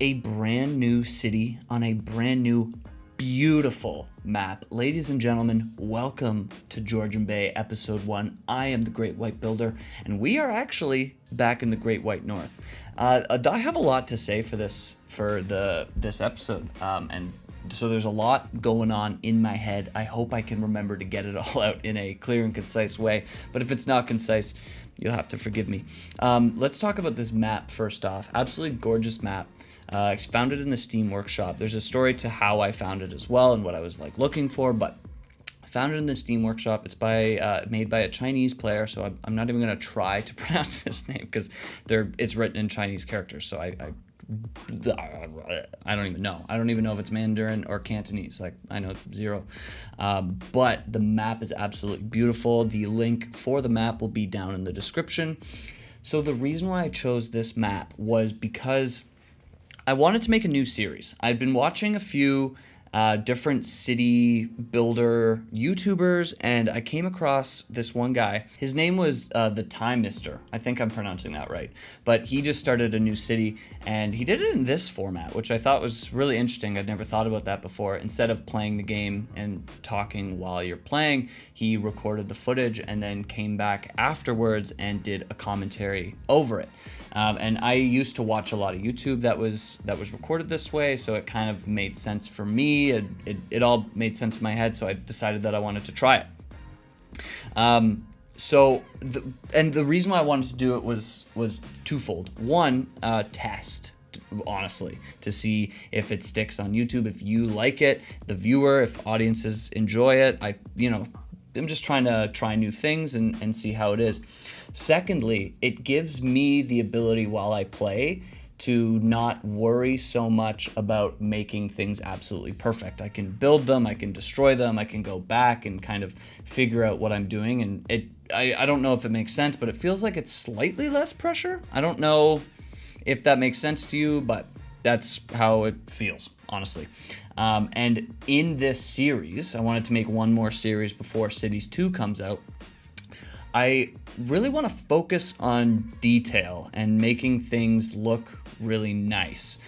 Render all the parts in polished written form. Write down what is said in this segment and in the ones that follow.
a brand new city on a brand new beautiful map. Ladies and gentlemen, welcome to Georgian Bay episode 1. I am the Great White Builder, and we are actually back in the Great White North. I have a lot to say for this episode, and so there's a lot going on in my head. I hope I can remember to get it all out in a clear and concise way, but if it's not concise, you'll have to forgive me. Let's talk about this map first off. Absolutely gorgeous map. It's found it in the Steam Workshop. There's a story to how I found it as well and what I was looking for, but I found it in the Steam Workshop. It's made by a Chinese player, so I'm not even going to try to pronounce this name because it's written in Chinese characters, so I don't even know. I don't even know if it's Mandarin or Cantonese. I know zero. But the map is absolutely beautiful. The link for the map will be down in the description. So the reason why I chose this map was because I wanted to make a new series. I'd been watching a few different city builder YouTubers, and I came across this one guy. His name was the Time Mister. I think I'm pronouncing that right. But he just started a new city, and he did it in this format, which I thought was really interesting. I'd never thought about that before. Instead of playing the game and talking while you're playing, he recorded the footage and then came back afterwards and did a commentary over it. And I used to watch a lot of YouTube that was recorded this way, so it kind of made sense for me. It all made sense in my head, so I decided that I wanted to try it. The reason why I wanted to do it was twofold. One, test, honestly, to see if it sticks on YouTube, if you like it, the viewer, if audiences enjoy it. I'm just trying to try new things and see how it is. Secondly, it gives me the ability while I play to not worry so much about making things absolutely perfect. I can build them, I can destroy them, I can go back and kind of figure out what I'm doing. And I don't know if it makes sense, but it feels like it's slightly less pressure. I don't know if that makes sense to you, but that's how it feels, honestly. And in this series, I wanted to make one more series before Cities 2 comes out. I really want to focus on detail and making things look really nice.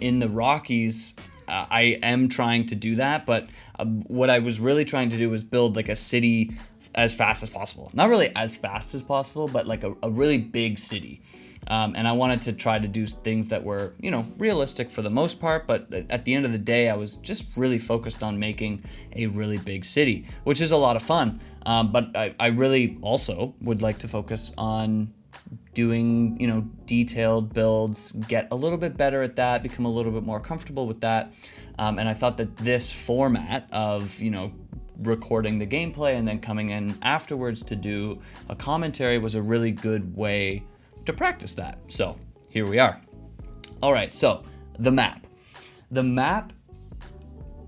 In the Rockies, I am trying to do that, but what I was really trying to do was build a city as fast as possible. Not really as fast as possible, but a really big city. And I wanted to try to do things that were, realistic for the most part, but at the end of the day, I was just really focused on making a really big city, which is a lot of fun. But I really also would like to focus on doing, detailed builds, get a little bit better at that, become a little bit more comfortable with that. And I thought that this format of, recording the gameplay and then coming in afterwards to do a commentary was a really good way to practice that. So here we are. All right, so the map.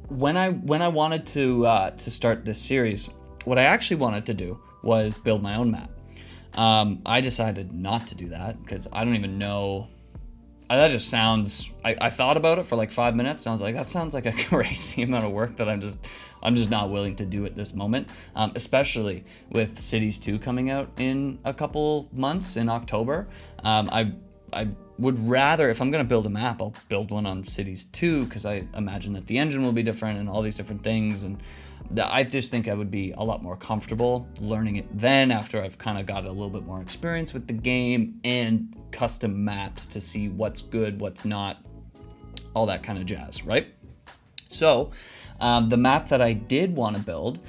When I wanted to start this series, what I actually wanted to do was build my own map. I decided not to do that because I don't even know. That just sounds. I thought about it for 5 minutes. And I was like, that sounds like a crazy amount of work that I'm just not willing to do at this moment. Especially with Cities 2 coming out in a couple months in October. I would rather, if I'm going to build a map, I'll build one on Cities 2 because I imagine that the engine will be different and all these different things. And I just think I would be a lot more comfortable learning it then after I've kind of got a little bit more experience with the game and custom maps to see what's good, what's not, all that kind of jazz, right? So the map that I did want to build,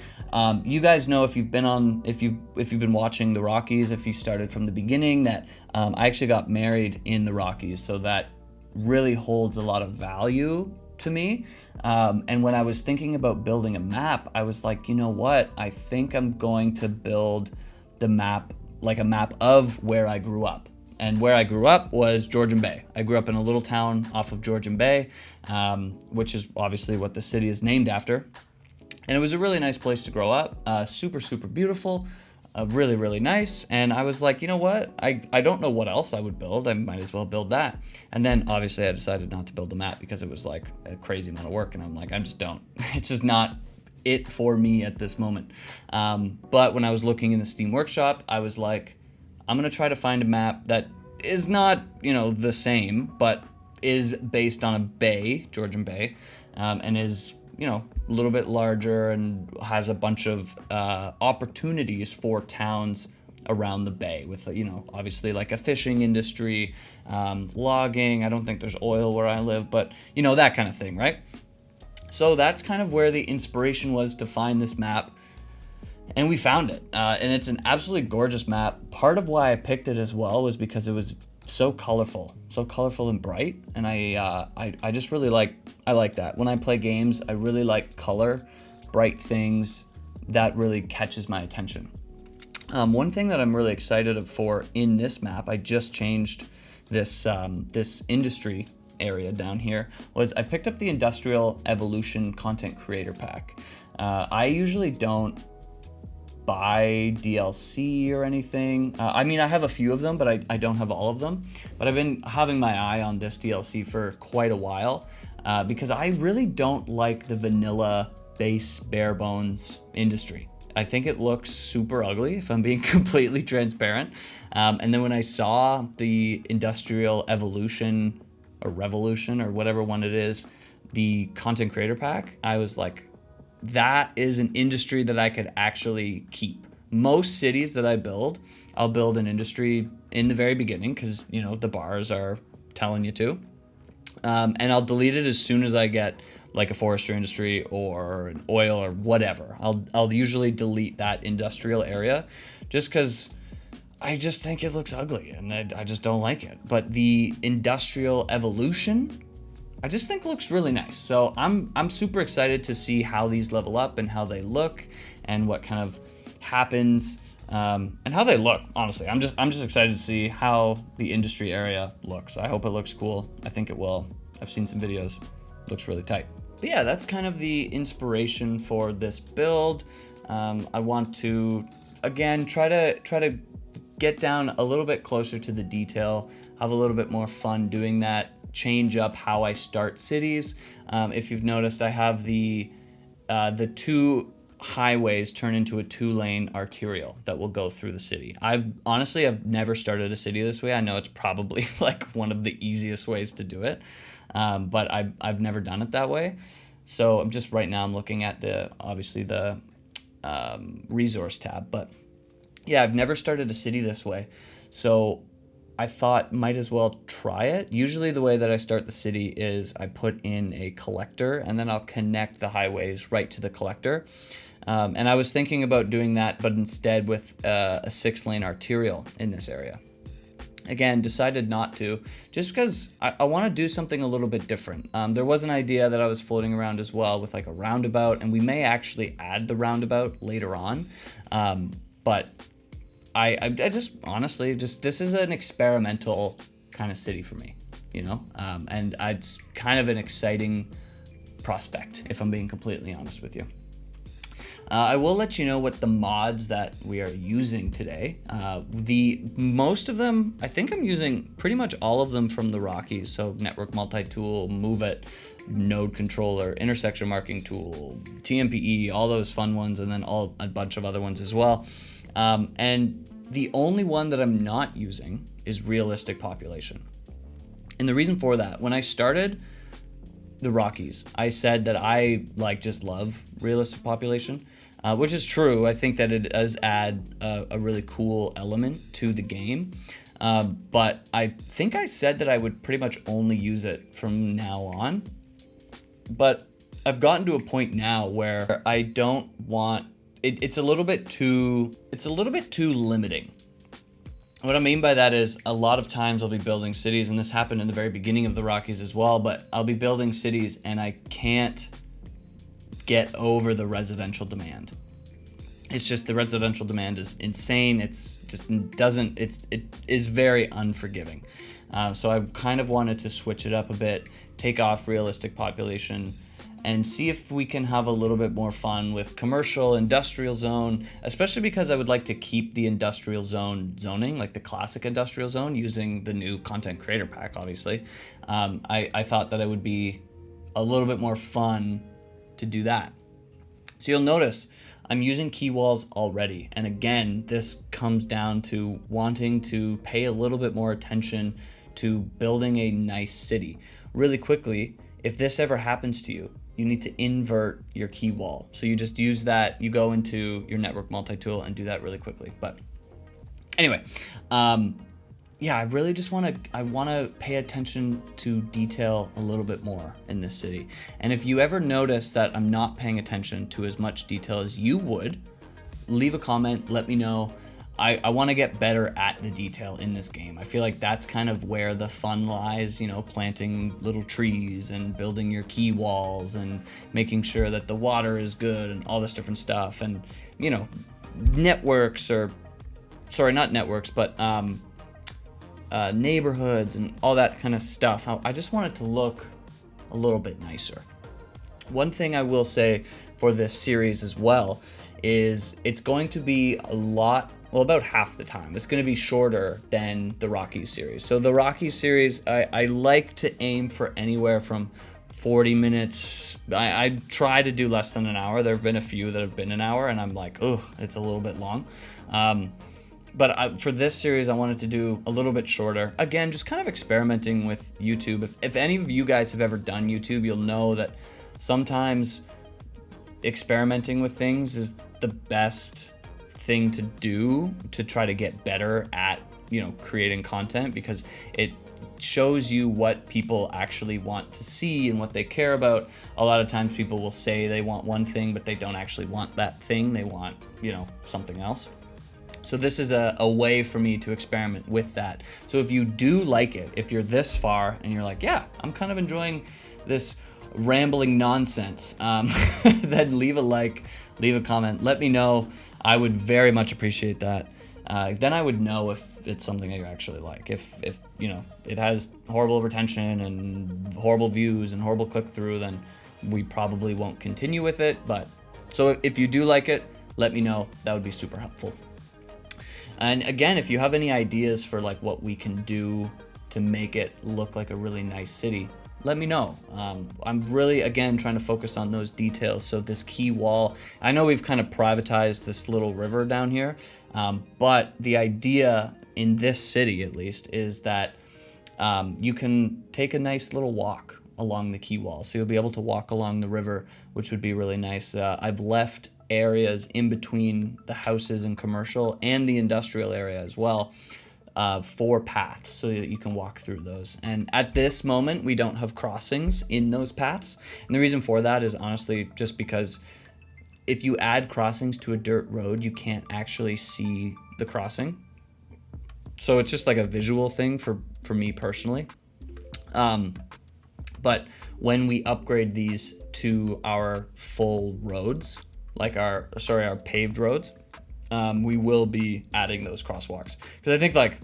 you guys know if you've been watching the Rockies, if you started from the beginning, that I actually got married in the Rockies, so that really holds a lot of value to me. And when I was thinking about building a map, I was like, you know what? I think I'm going to build the map like a map of where I grew up. And where I grew up was Georgian Bay. I grew up in a little town off of Georgian Bay, which is obviously what the city is named after. And it was a really nice place to grow up. Super, super beautiful. Really, really nice. And I was like, you know what? I don't know what else I would build. I might as well build that. And then obviously I decided not to build a map because it was a crazy amount of work. And I'm like, I just don't. It's just not it for me at this moment. But when I was looking in the Steam Workshop, I was like, I'm going to try to find a map that is not, the same, but is based on a bay, Georgian Bay, and is, a little bit larger and has a bunch of opportunities for towns around the bay with, obviously like a fishing industry, logging. I don't think there's oil where I live, but that kind of thing, right? So that's kind of where the inspiration was to find this map. And we found it, and it's an absolutely gorgeous map. Part of why I picked it as well was because it was so colorful and bright, and I just really like that. When I play games, I really like color, bright things. That really catches my attention. One thing that I'm really excited for in this map, I just changed this industry area down here, was I picked up the Industrial Evolution Content Creator Pack. I usually don't buy DLC or anything. I have a few of them, but I don't have all of them. But I've been having my eye on this DLC for quite a while because I really don't like the vanilla base bare bones industry. I think it looks super ugly, if I'm being completely transparent. And then when I saw the Industrial Evolution or Revolution or whatever one it is, the Content Creator Pack, I was like, that is an industry that I could actually keep. Most cities that I build, I'll build an industry in the very beginning because, the bars are telling you to. And I'll delete it as soon as I get like a forestry industry or an oil or whatever. I'll usually delete that industrial area just because I just think it looks ugly and I just don't like it. But the Industrial Evolution, I just think looks really nice. So I'm super excited to see how these level up and how they look and what kind of happens and how they look. Honestly, I'm just excited to see how the industry area looks. I hope it looks cool. I think it will. I've seen some videos. Looks really tight. But yeah, that's kind of the inspiration for this build. I want to again try to get down a little bit closer to the detail, have a little bit more fun doing that. Change up how I start cities. If you've noticed, I have the two highways turn into a 2-lane arterial that will go through the city. I've never started a city this way. I know it's probably like one of the easiest ways to do it, but I've never done it that way. So I'm looking at the resource tab, but yeah, I've never started a city this way. So I thought might as well try it. Usually the way that I start the city is I put in a collector and then I'll connect the highways right to the collector. And I was thinking about doing that, but instead with a 6-lane arterial in this area. Again, decided not to, just because I want to do something a little bit different. There was an idea that I was floating around as well with like a roundabout, and we may actually add the roundabout later on. But I just honestly, this is an experimental kind of city for me, and it's kind of an exciting prospect, if I'm being completely honest with you. I will let you know what the mods that we are using today. Most of them, I think I'm using pretty much all of them from the Rockies. So Network Multi-Tool, Move It, Node Controller, Intersection Marking Tool, TMPE, all those fun ones, and then a bunch of other ones as well. And the only one that I'm not using is Realistic Population. And the reason for that, when I started the Rockies, I said that I just love Realistic Population, which is true. I think that it does add a really cool element to the game. But I think I said that I would pretty much only use it from now on. But I've gotten to a point now where I don't want it's a little bit too limiting. What I mean by that is a lot of times I'll be building cities, and this happened in the very beginning of the Rockies as well, but I'll be building cities and I can't get over the residential demand. It's just the residential demand is insane. It is very unforgiving. So I kind of wanted to switch it up a bit, take off Realistic Population, and see if we can have a little bit more fun with commercial, industrial zone, especially because I would like to keep the industrial zone zoning, like the classic industrial zone, using the new Content Creator Pack, obviously. I thought that it would be a little bit more fun to do that. So you'll notice I'm using key walls already. And again, this comes down to wanting to pay a little bit more attention to building a nice city. really quickly, if this ever happens to you, you need to invert your key wall. So you just use that, you go into your network multi-tool and do that really quickly. But anyway, yeah, I really just want to pay attention to detail a little bit more in this city. And if you ever notice that I'm not paying attention to as much detail as you would, leave a comment, let me know. I want to get better at the detail in this game. I feel like that's kind of where the fun lies, you know, planting little trees and building your key walls and making sure that the water is good and all this different stuff. And, you know, networks, or sorry, not networks, but neighborhoods and all that kind of stuff. I just want it to look a little bit nicer. One thing I will say for this series as well is it's going to be about half the time. It's going to be shorter than the Rockies series. So the Rockies series, I like to aim for anywhere from 40 minutes. I try to do less than an hour. There have been a few that have been an hour, and I'm like, oh, it's a little bit long. But for this series, I wanted to do a little bit shorter. Again, just kind of experimenting with YouTube. If any of you guys have ever done YouTube, you'll know that sometimes experimenting with things is the best thing to do to try to get better at, you know, creating content, because it shows you what people actually want to see and what they care about. A lot of times people will say they want one thing, but they don't actually want that thing. They want, you know, something else. So this is a way for me to experiment with that. So if you do like it, if you're this far and you're like, yeah, I'm kind of enjoying this rambling nonsense, then leave a like, leave a comment, let me know. I would very much appreciate that. Then I would know if it's something that you actually like. If you know, it has horrible retention and horrible views and horrible click-through, then we probably won't continue with it. But so if you do like it, let me know. That would be super helpful. And again, if you have any ideas for like what we can do to make it look like a really nice city, let me know. I'm really, again, trying to focus on those details. So this key wall, I know we've kind of privatized this little river down here, but the idea in this city, at least, is that you can take a nice little walk along the key wall. So you'll be able to walk along the river, which would be really nice. I've left areas in between the houses and commercial and the industrial area as well, for paths, so that you can walk through those. And at this moment, we don't have crossings in those paths. And the reason for that is honestly just because if you add crossings to a dirt road, you can't actually see the crossing. So it's just like a visual thing for me personally. But when we upgrade these to our full roads, like our paved roads, we will be adding those crosswalks. Because I think, like,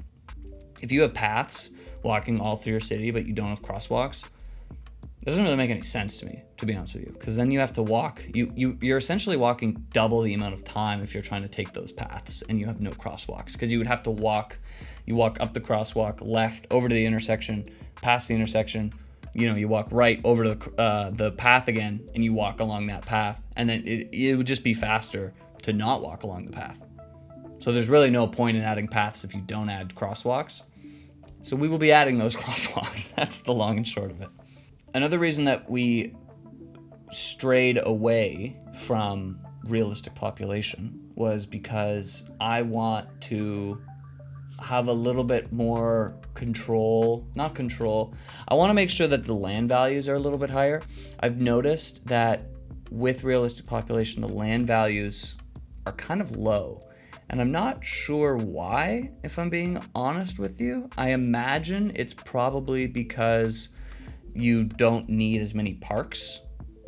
if you have paths walking all through your city, but you don't have crosswalks, it doesn't really make any sense to me, to be honest with you. Because then you have to walk. You're essentially walking double the amount of time if you're trying to take those paths and you have no crosswalks. Because you would have to walk. You walk up the crosswalk, left, over to the intersection, past the intersection. You know, you walk right over to the path again, and you walk along that path. And then it would just be faster to not walk along the path. So there's really no point in adding paths if you don't add crosswalks. So we will be adding those crosswalks. That's the long and short of it. Another reason that we strayed away from realistic population was because I want to have a little bit more I want to make sure that the land values are a little bit higher. I've noticed that with realistic population, the land values are kind of low. And I'm not sure why, if I'm being honest with you. I imagine it's probably because you don't need as many parks.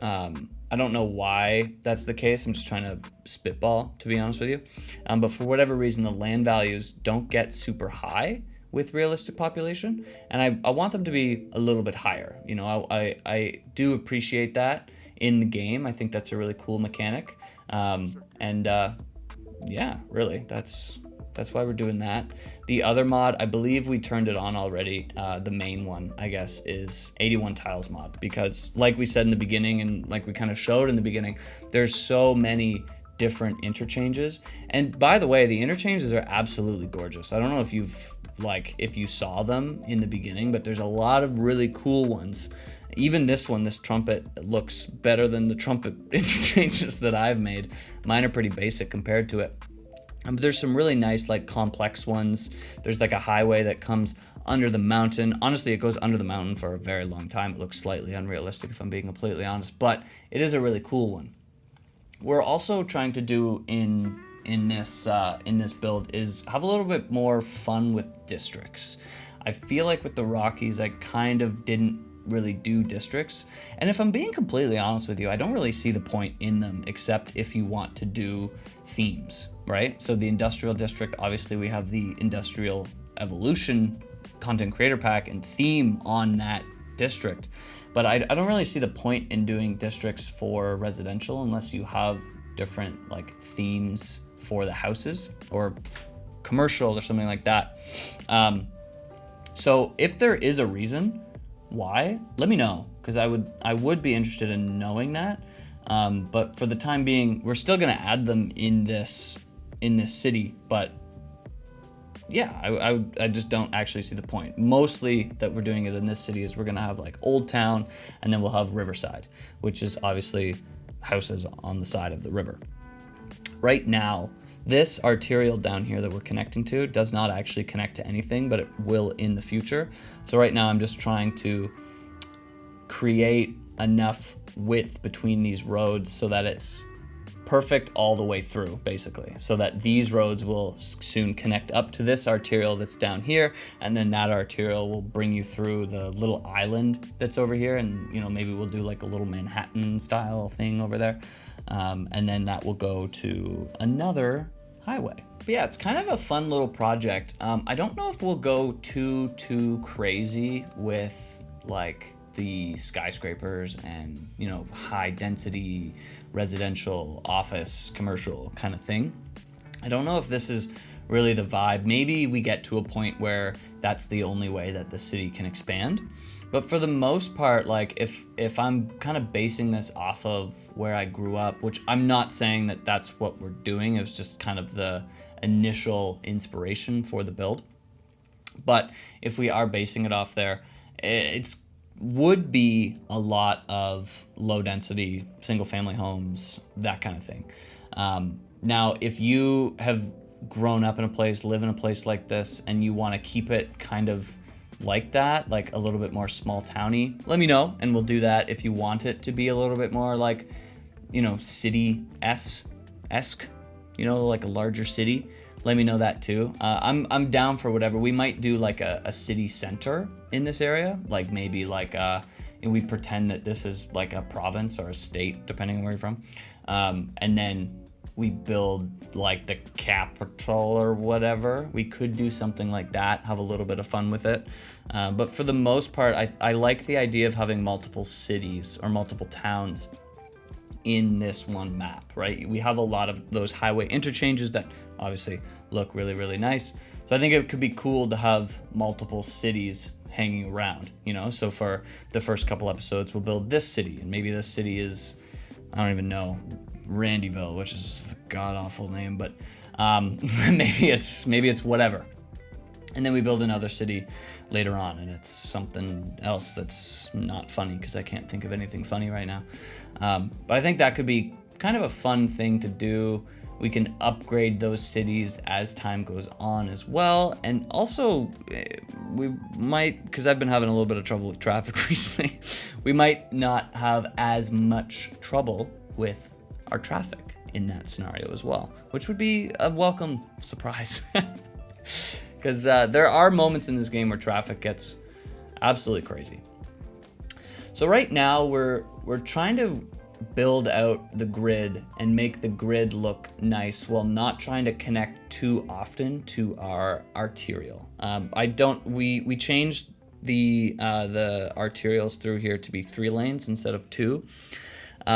I don't know why that's the case. I'm just trying to spitball, to be honest with you. But for whatever reason, the land values don't get super high with realistic population. And I want them to be a little bit higher. You know, I do appreciate that in the game. I think that's a really cool mechanic. Yeah, really, that's why we're doing that. The other mod, I believe we turned it on already. The main one, I guess, is 81 tiles mod, because like we said in the beginning, and like we kind of showed in the beginning, there's so many different interchanges. And by the way, the interchanges are absolutely gorgeous. I don't know if you've like if you saw them in the beginning, but there's a lot of really cool ones. Even this one, this trumpet, looks better than the trumpet interchanges that I've made. Mine are pretty basic compared to it. But there's some really nice, like, complex ones. There's like a highway that comes under the mountain. Honestly, it goes under the mountain for a very long time. It looks slightly unrealistic if I'm being completely honest, but it is a really cool one. We're also trying to do in this build is have a little bit more fun with districts. I feel like with the Rockies, I kind of didn't really do districts, and if I'm being completely honest with you, I don't really see the point in them except if you want to do themes, right? So the industrial district, obviously we have the industrial evolution content creator pack and theme on that district, but I don't really see the point in doing districts for residential unless you have different like themes for the houses or commercial or something like that. So if there is a reason why, let me know, because I would be interested in knowing that. But for the time being, we're still gonna add them in this city. But yeah, I just don't actually see the point. Mostly that we're doing it in this city is we're gonna have like Old Town, and then we'll have Riverside, which is obviously houses on the side of the river. Right now, this arterial down here that we're connecting to does not actually connect to anything, but it will in the future. So right now I'm just trying to create enough width between these roads so that it's perfect all the way through, basically, so that these roads will soon connect up to this arterial that's down here, and then that arterial will bring you through the little island that's over here, and maybe we'll do like a little Manhattan style thing over there, and then that will go to another highway. But yeah, it's kind of a fun little project. I don't know if we'll go too crazy with like the skyscrapers and high density residential, office, commercial kind of thing. I don't know if this is really the vibe. Maybe we get to a point where that's the only way that the city can expand. But for the most part, like if I'm kind of basing this off of where I grew up, which I'm not saying that that's what we're doing, it was just kind of the initial inspiration for the build. But if we are basing it off there, it's would be a lot of low density single family homes, that kind of thing. Now, if you have grown up in a place, live in a place like this, and you want to keep it kind of like that, like a little bit more small towny, let me know and we'll do that. If you want it to be a little bit more like, city-esque, like a larger city, let me know that too. I'm down for whatever. We might do like a city center in this area, like maybe like we pretend that this is like a province or a state, depending on where you're from, and then we build like the capital or whatever. We could do something like that, have a little bit of fun with it. But for the most part, I like the idea of having multiple cities or multiple towns in this one map, right? We have a lot of those highway interchanges that obviously look really, really nice. So I think it could be cool to have multiple cities hanging around, So for the first couple episodes, we'll build this city, and maybe this city is, I don't even know, Randyville, which is a god-awful name, but maybe it's whatever. And then we build another city later on, and it's something else that's not funny because I can't think of anything funny right now. But I think that could be kind of a fun thing to do. We can upgrade those cities as time goes on as well. And also, we might, because I've been having a little bit of trouble with traffic recently, we might not have as much trouble with our traffic in that scenario as well, which would be a welcome surprise. Because there are moments in this game where traffic gets absolutely crazy. So right now we're trying to build out the grid and make the grid look nice while not trying to connect too often to our arterial. We changed the arterials through here to be 3 lanes instead of 2.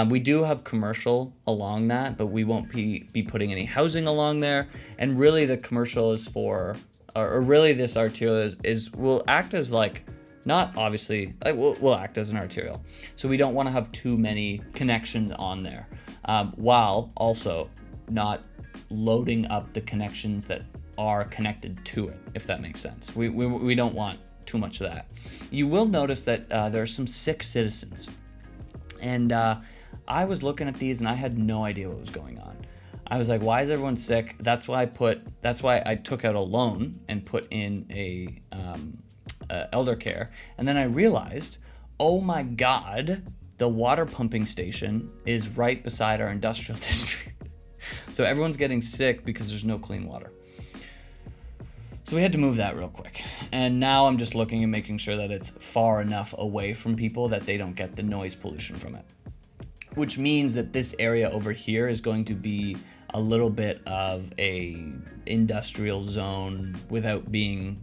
We do have commercial along that, but we won't be putting any housing along there. And really the commercial is for, or really this arterial will act as like, not obviously, like will act as an arterial. So we don't want to have too many connections on there, while also not loading up the connections that are connected to it, if that makes sense. We don't want too much of that. You will notice that there are some sick citizens. And I was looking at these and I had no idea what was going on. I was like, why is everyone sick? That's why I took out a loan and put in a elder care. And then I realized, oh my God, the water pumping station is right beside our industrial district. So everyone's getting sick because there's no clean water. So we had to move that real quick. And now I'm just looking and making sure that it's far enough away from people that they don't get the noise pollution from it. Which means that this area over here is going to be a little bit of a industrial zone without being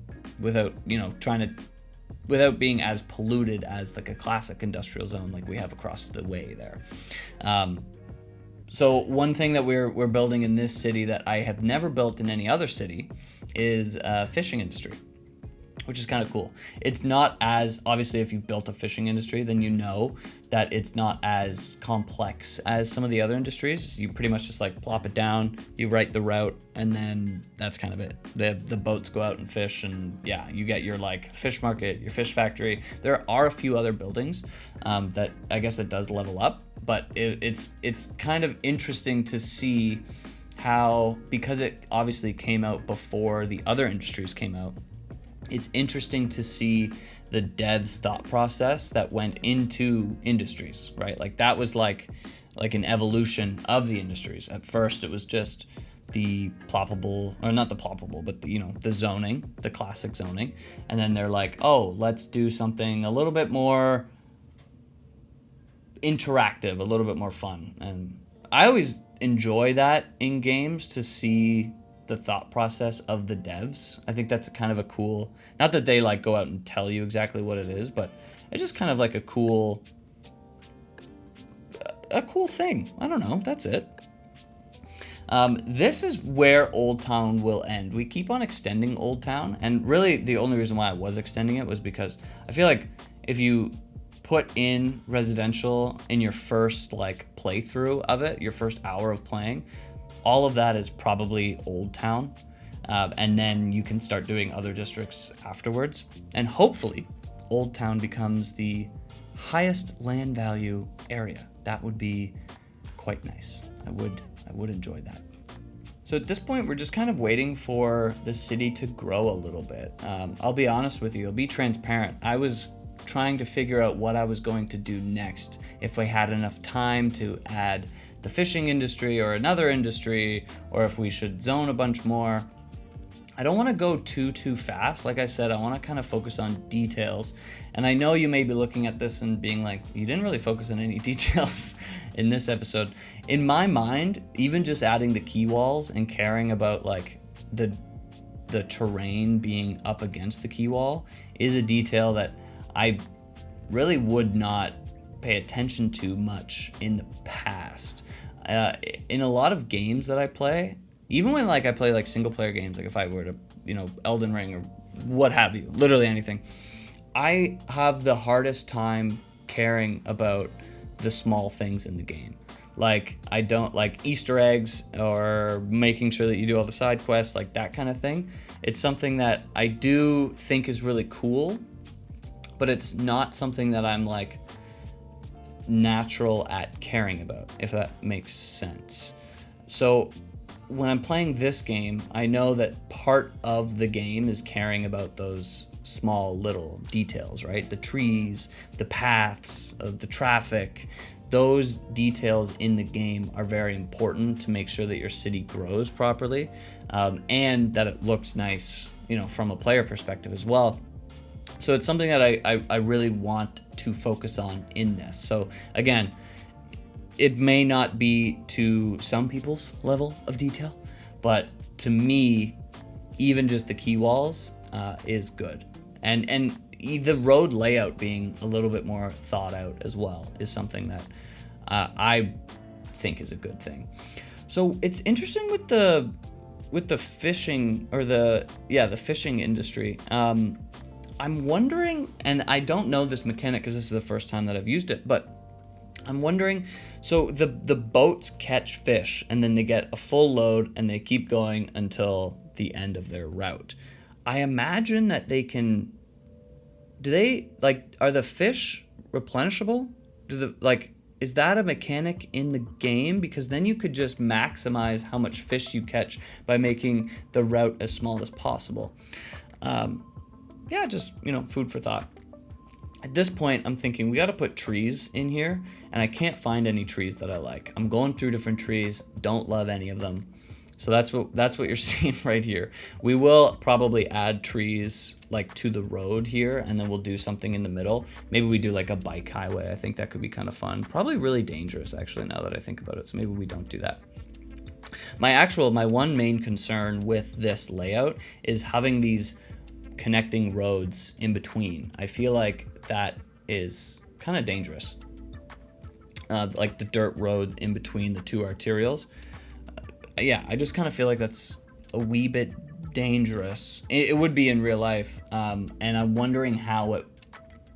as polluted as like a classic industrial zone like we have across the way there. So one thing that we're building in this city that I have never built in any other city is a fishing industry, which is kind of cool. It's not as, obviously if you've built a fishing industry, then you know that it's not as complex as some of the other industries. You pretty much just like plop it down, you write the route, and then that's kind of it. The boats go out and fish, and yeah, you get your like fish market, your fish factory. There are a few other buildings that I guess it does level up, but it's kind of interesting to see how, because it obviously came out before the other industries came out, it's interesting to see the devs' thought process that went into industries, right? Like that was like an evolution of the industries. At first, it was just the ploppable, or not the ploppable, but the zoning, the classic zoning. And then they're like, oh, let's do something a little bit more interactive, a little bit more fun. And I always enjoy that in games, to see the thought process of the devs. I think that's kind of a cool, not that they like go out and tell you exactly what it is, but it's just kind of like a cool thing. I don't know, that's it. This is where Old Town will end. We keep on extending Old Town, and really the only reason why I was extending it was because I feel like if you put in residential in your first like playthrough of it, your first hour of playing, all of that is probably Old Town, and then you can start doing other districts afterwards, and hopefully Old Town becomes the highest land value area. That would be quite nice. I would enjoy that. So at this point, we're just kind of waiting for the city to grow a little bit. I'll be honest with you, I'll be transparent. I was trying to figure out what I was going to do next, if I had enough time to add the fishing industry or another industry, or if we should zone a bunch more. I don't want to go too fast. Like I said, I want to kind of focus on details. And I know you may be looking at this and being like, you didn't really focus on any details in this episode. In my mind, even just adding the key walls and caring about like the terrain being up against the key wall is a detail that I really would not pay attention to much in the past. In a lot of games that I play, even when like I play like single player games, like if I were to, Elden Ring or what have you, literally anything, I have the hardest time caring about the small things in the game. Like I don't like Easter eggs or making sure that you do all the side quests, like that kind of thing. It's something that I do think is really cool, but it's not something that I'm like natural at caring about, if that makes sense. So when I'm playing this game, I know that part of the game is caring about those small little details, right? The trees, the paths, the traffic, those details in the game are very important to make sure that your city grows properly, and that it looks nice, from a player perspective as well. So it's something that I really want to focus on in this. So again, it may not be to some people's level of detail, but to me, even just the key walls is good. And the road layout being a little bit more thought out as well is something that I think is a good thing. So it's interesting with the fishing, or the fishing industry. I'm wondering, and I don't know this mechanic because this is the first time that I've used it, but I'm wondering, so the boats catch fish and then they get a full load and they keep going until the end of their route. I imagine that they can. Do they like? Are the fish replenishable? Is that a mechanic in the game? Because then you could just maximize how much fish you catch by making the route as small as possible. Yeah, just, food for thought. At this point, I'm thinking we got to put trees in here, and I can't find any trees that I like. I'm going through different trees, don't love any of them. So that's what you're seeing right here. We will probably add trees like to the road here, and then we'll do something in the middle. Maybe we do like a bike highway. I think that could be kind of fun. Probably really dangerous, actually, now that I think about it. So maybe we don't do that. My one main concern with this layout is having these connecting roads in between. I feel like that is kind of dangerous. Like the dirt roads in between the two arterials. Yeah, I just kind of feel like that's a wee bit dangerous. It would be in real life, and I'm wondering how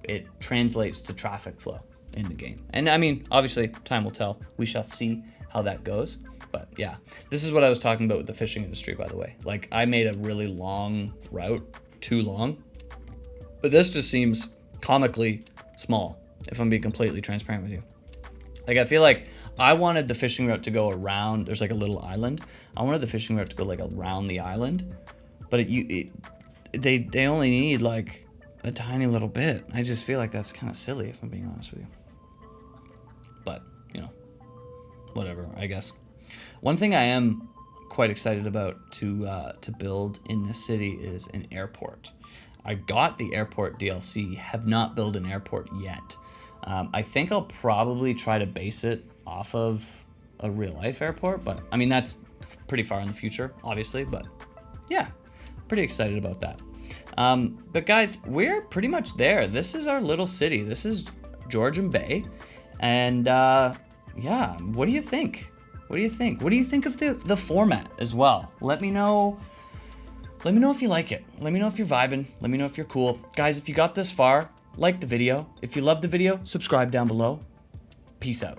it translates to traffic flow in the game. And I mean, obviously, time will tell. We shall see how that goes. But yeah, this is what I was talking about with the fishing industry, by the way. Like, I made a really long route, too long, but this just seems comically small, if I'm being completely transparent with you. Like, I feel like I wanted the fishing route to go around. There's like a little island. I wanted the fishing route to go like around the island, but they only need like a tiny little bit. I just feel like that's kind of silly, if I'm being honest with you. But whatever, I guess. One thing I am quite excited about to build in this city is an airport. I got the airport DLC, have not built an airport yet. I think I'll probably try to base it off of a real life airport, but I mean, that's pretty far in the future, obviously, but yeah, pretty excited about that. But guys, we're pretty much there. This is our little city. This is Georgian Bay. And yeah, what do you think? What do you think? What do you think of the format as well? Let me know. Let me know if you like it. Let me know if you're vibing. Let me know if you're cool. Guys, if you got this far, like the video. If you love the video, subscribe down below. Peace out.